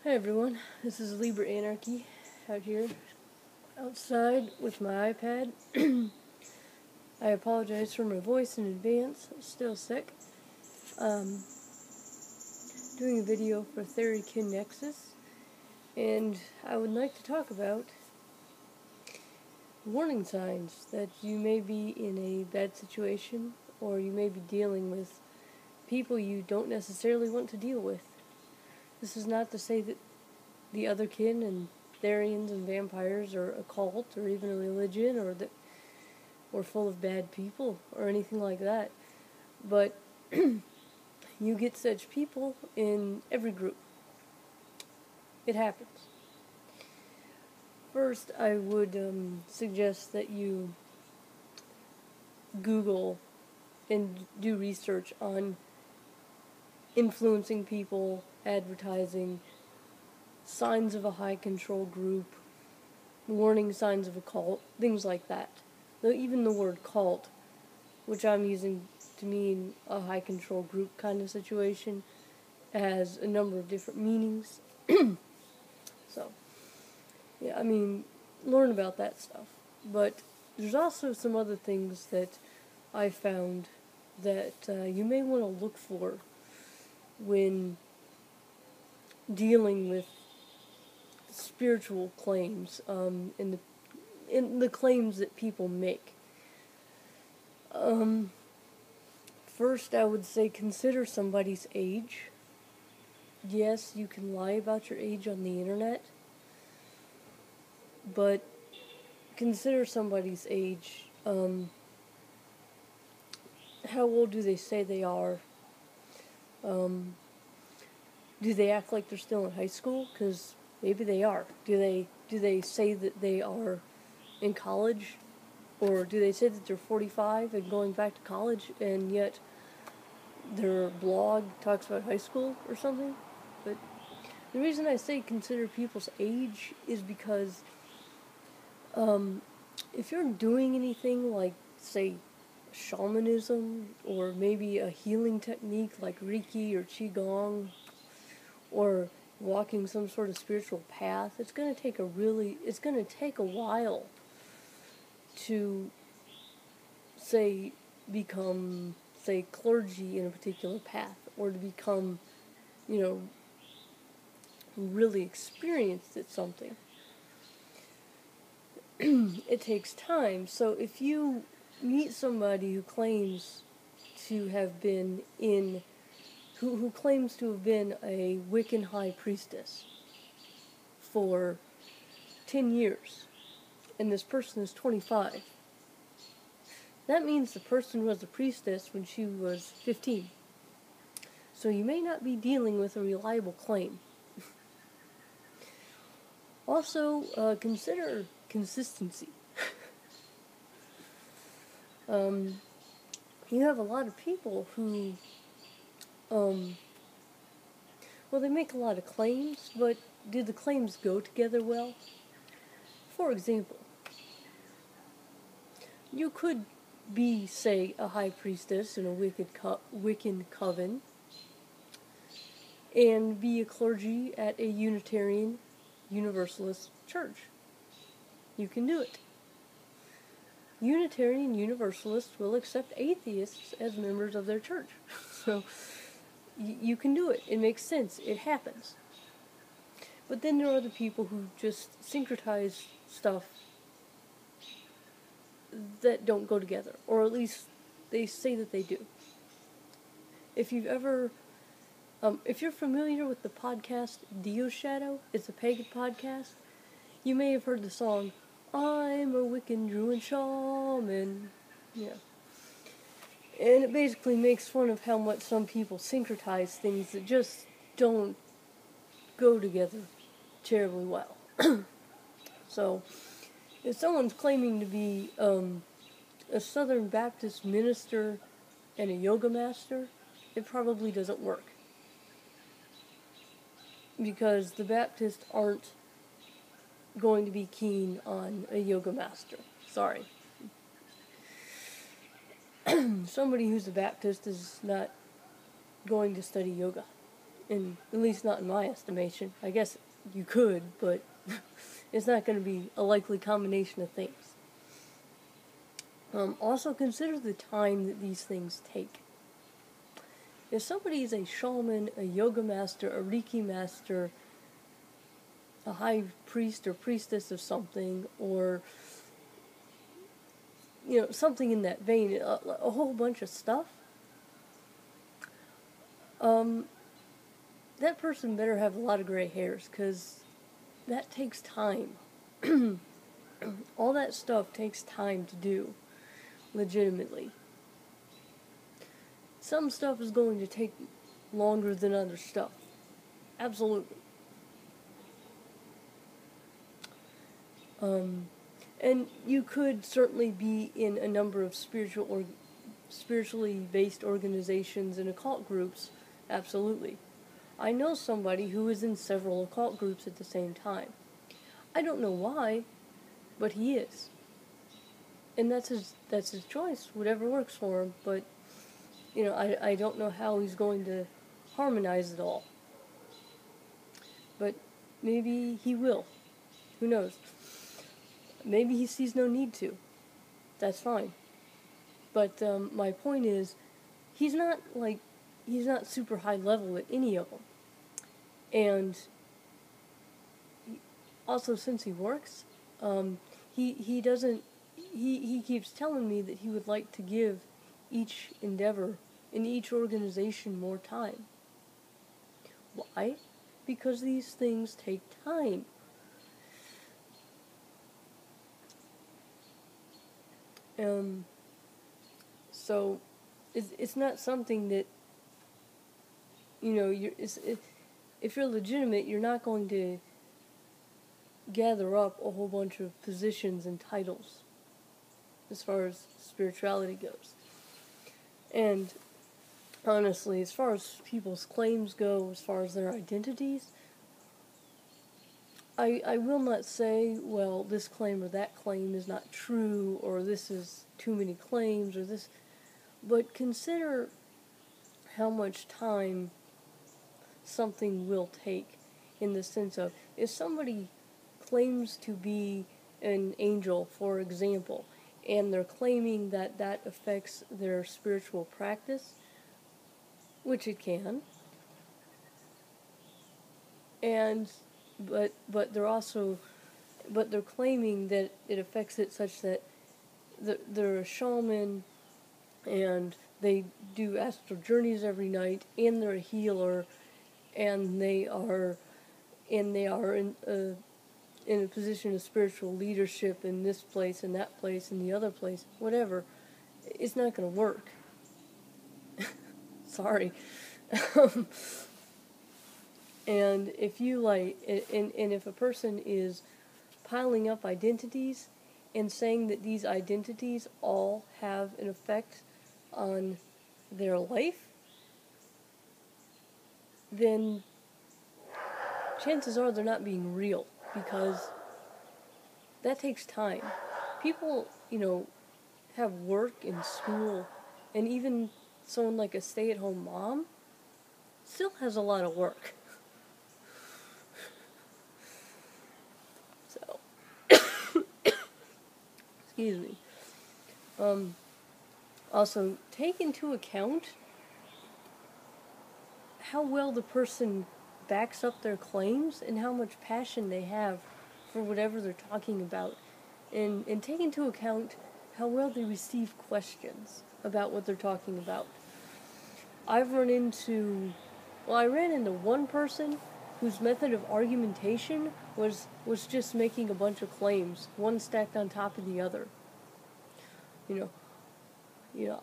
Hi everyone, this is Libra Anarchy out here outside with my iPad. I apologize for my voice in advance, I'm still sick. Doing a video for Theory-Kin Nexus, and I would like to talk about warning signs that you may be in a bad situation, or you may be dealing with people you don't necessarily want to deal with. This is not to say that the other kin and Therians and vampires are a cult or even a religion or that we're full of bad people or anything like that. But you get such people in every group. It happens. First, I would suggest that you Google and do research on influencing people, advertising, signs of a high control group, warning signs of a cult, things like that. Though even the word cult, which I'm using to mean a high control group kind of situation, has a number of different meanings. So, yeah, learn about that stuff. But there's also some other things that I found that you may want to look for when dealing with spiritual claims, in the claims that people make. First, I would say consider somebody's age. Yes, you can lie about your age on the internet, but consider somebody's age. How old do they say they are? Do they act like they're still in high school? Because maybe they are. Do they say that they are in college? Or do they say that they're 45 and going back to college, and yet their blog talks about high school or something? But the reason I say consider people's age is because if you're doing anything like, say, shamanism, or maybe a healing technique like Reiki or Qigong, or walking some sort of spiritual path, it's going to take a while to, say, become, say, clergy in a particular path, or to become, really experienced at something. It takes time. So if you meet somebody who claims to have been who claims to have been a Wiccan high priestess for 10 years, and this person is 25, that means the person was a priestess when she was 15. So you may not be dealing with a reliable claim. Also, consider consistency. You have a lot of people who, they make a lot of claims, but do the claims go together well? For example, you could be, say, a high priestess in a Wiccan coven, and be a clergy at a Unitarian Universalist church. You can do it. Unitarian Universalists will accept atheists as members of their church. So, you can do it. It makes sense. It happens. But then there are other people who just syncretize stuff that don't go together. Or at least they say that they do. If you're familiar with the podcast Dio Shadow, it's a pagan podcast, you may have heard the song, "I'm a Wiccan Druid Shaman." Yeah. And it basically makes fun of how much some people syncretize things that just don't go together terribly well. So, if someone's claiming to be a Southern Baptist minister and a yoga master, it probably doesn't work. Because the Baptists aren't going to be keen on a yoga master. Sorry. Somebody who's a Baptist is not going to study yoga. And at least not in my estimation. I guess you could, but it's not going to be a likely combination of things. Also consider the time that these things take. If somebody is a shaman, a yoga master, a Reiki master, a high priest or priestess of something, or something in that vein, a whole bunch of stuff, that person better have a lot of gray hairs, because that takes time. All that stuff takes time to do, legitimately. Some stuff is going to take longer than other stuff. Absolutely. And you could certainly be in a number of spiritually based organizations and occult groups. Absolutely. I know somebody who is in several occult groups at the same time. I don't know why, but he is. And that's his choice, whatever works for him, but I don't know how he's going to harmonize it all. But maybe he will. Who knows? Maybe he sees no need to. That's fine. But my point is, he's not super high level at any of them. And also, since he works, he keeps telling me that he would like to give each endeavor in each organization more time. Why? Because these things take time. So it's not something that if you're legitimate, you're not going to gather up a whole bunch of positions and titles as far as spirituality goes. And honestly, as far as people's claims go, as far as their identities, I will not say, well, this claim or that claim is not true, or this is too many claims, or this, but consider how much time something will take, in the sense of, if somebody claims to be an angel, for example, and they're claiming that that affects their spiritual practice, which it can, but they're claiming that it affects it such that they're a shaman and they do astral journeys every night, and they're a healer, and they are in a position of spiritual leadership in this place and that place and the other place, whatever. It's not going to work. Sorry. And if you and if a person is piling up identities and saying that these identities all have an effect on their life, then chances are they're not being real, because that takes time. People, have work and school, and even someone like a stay-at-home mom still has a lot of work. So, excuse me. Also, take into account how well the person backs up their claims and how much passion they have for whatever they're talking about. And take into account how well they receive questions about what they're talking about. I ran into one person whose method of argumentation was just making a bunch of claims, one stacked on top of the other.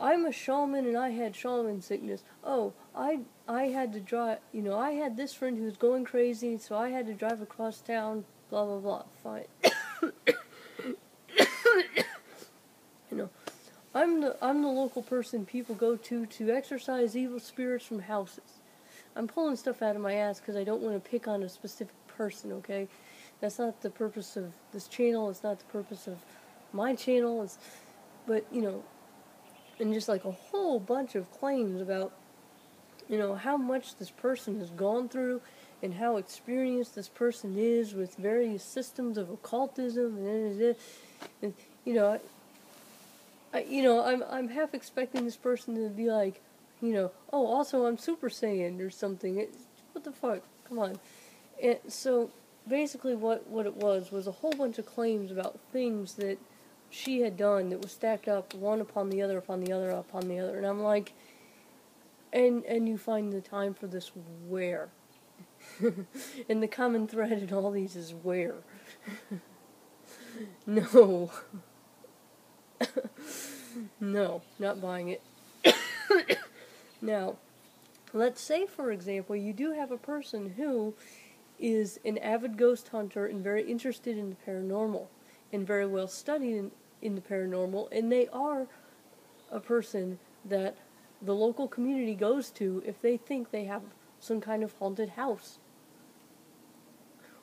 I'm a shaman and I had shaman sickness. Oh, I had to drive, I had this friend who was going crazy, so I had to drive across town, blah, blah, blah. Fine. I'm the local person people go to exorcise evil spirits from houses. I'm pulling stuff out of my ass because I don't want to pick on a specific person, okay? That's not the purpose of this channel. It's not the purpose of my channel. But, and just like a whole bunch of claims about how much this person has gone through and how experienced this person is with various systems of occultism and I'm half expecting this person to be like, oh, also I'm Super Saiyan or something. What the fuck? Come on. And so basically what it was a whole bunch of claims about things that she had done that was stacked up one upon the other, upon the other, upon the other. And I'm like, and you find the time for this where? And the common thread in all these is where? No. No, not buying it. Now, let's say, for example, you do have a person who is an avid ghost hunter and very interested in the paranormal and very well studied in the paranormal, and they are a person that the local community goes to if they think they have some kind of haunted house.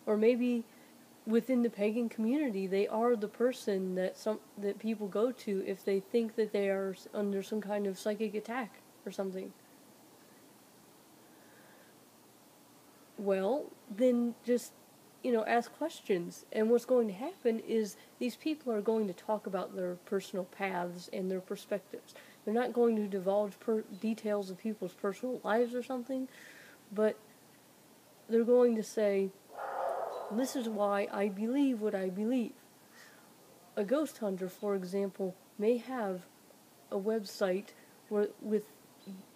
Or maybe within the pagan community, they are the person that people go to if they think that they are under some kind of psychic attack or something. Well, then just, ask questions. And what's going to happen is these people are going to talk about their personal paths and their perspectives. They're not going to divulge details of people's personal lives or something, but they're going to say, this is why I believe what I believe. A ghost hunter, for example, may have a website with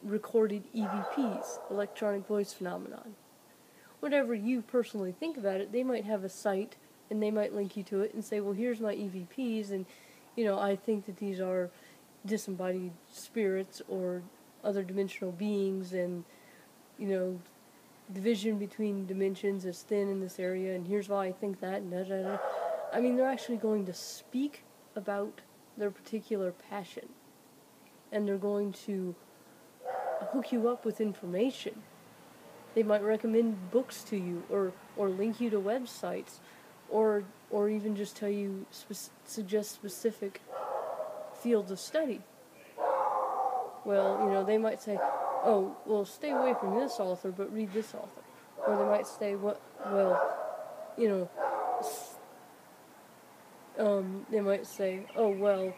recorded EVPs, electronic voice phenomenon. Whatever you personally think about it, they might have a site and they might link you to it and say, well, here's my EVPs, and I think that these are disembodied spirits or other dimensional beings, and division between dimensions is thin in this area, and here's why I think that, and da da da. I mean, they're actually going to speak about their particular passion, and they're going to hook you up with information. They might recommend books to you, or link you to websites, or even just tell you, suggest specific fields of study. Well, they might say, oh, well, stay away from this author, but read this author. Or they might say, they might say, oh, well,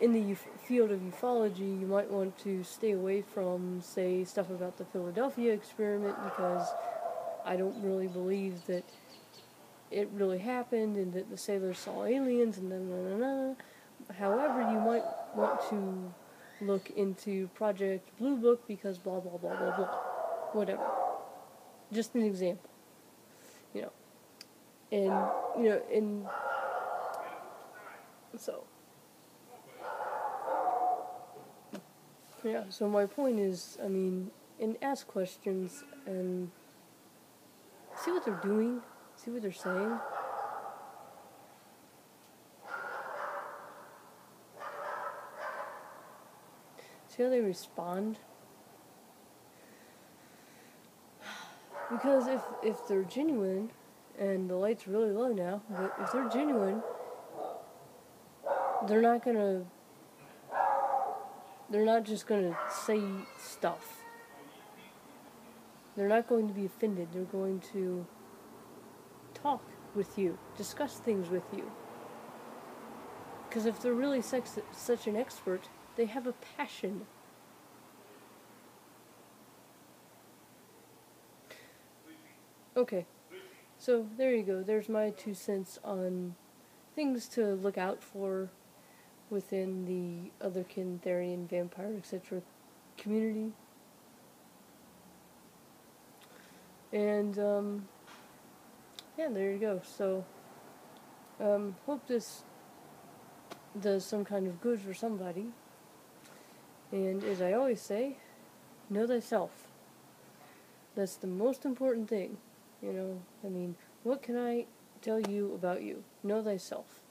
in the field of ufology, you might want to stay away from, say, stuff about the Philadelphia experiment, because I don't really believe that it really happened and that the sailors saw aliens and then. However, you might want to look into Project Blue Book because blah blah blah blah blah. Whatever. Just an example. And so yeah, so my point is, and ask questions and see what they're doing, see what they're saying. See how they respond? Because if they're genuine, and the light's really low now, but if they're genuine, they're not just gonna say stuff. They're not going to be offended. They're going to talk with you, discuss things with you. Because if they're really such an expert, they have a passion. Okay, so there you go. There's my 2 cents on things to look out for within the otherkin, Therian, vampire, etc. community. And, yeah, there you go. So, hope this does some kind of good for somebody. And as I always say, know thyself. That's the most important thing. What can I tell you about you? Know thyself.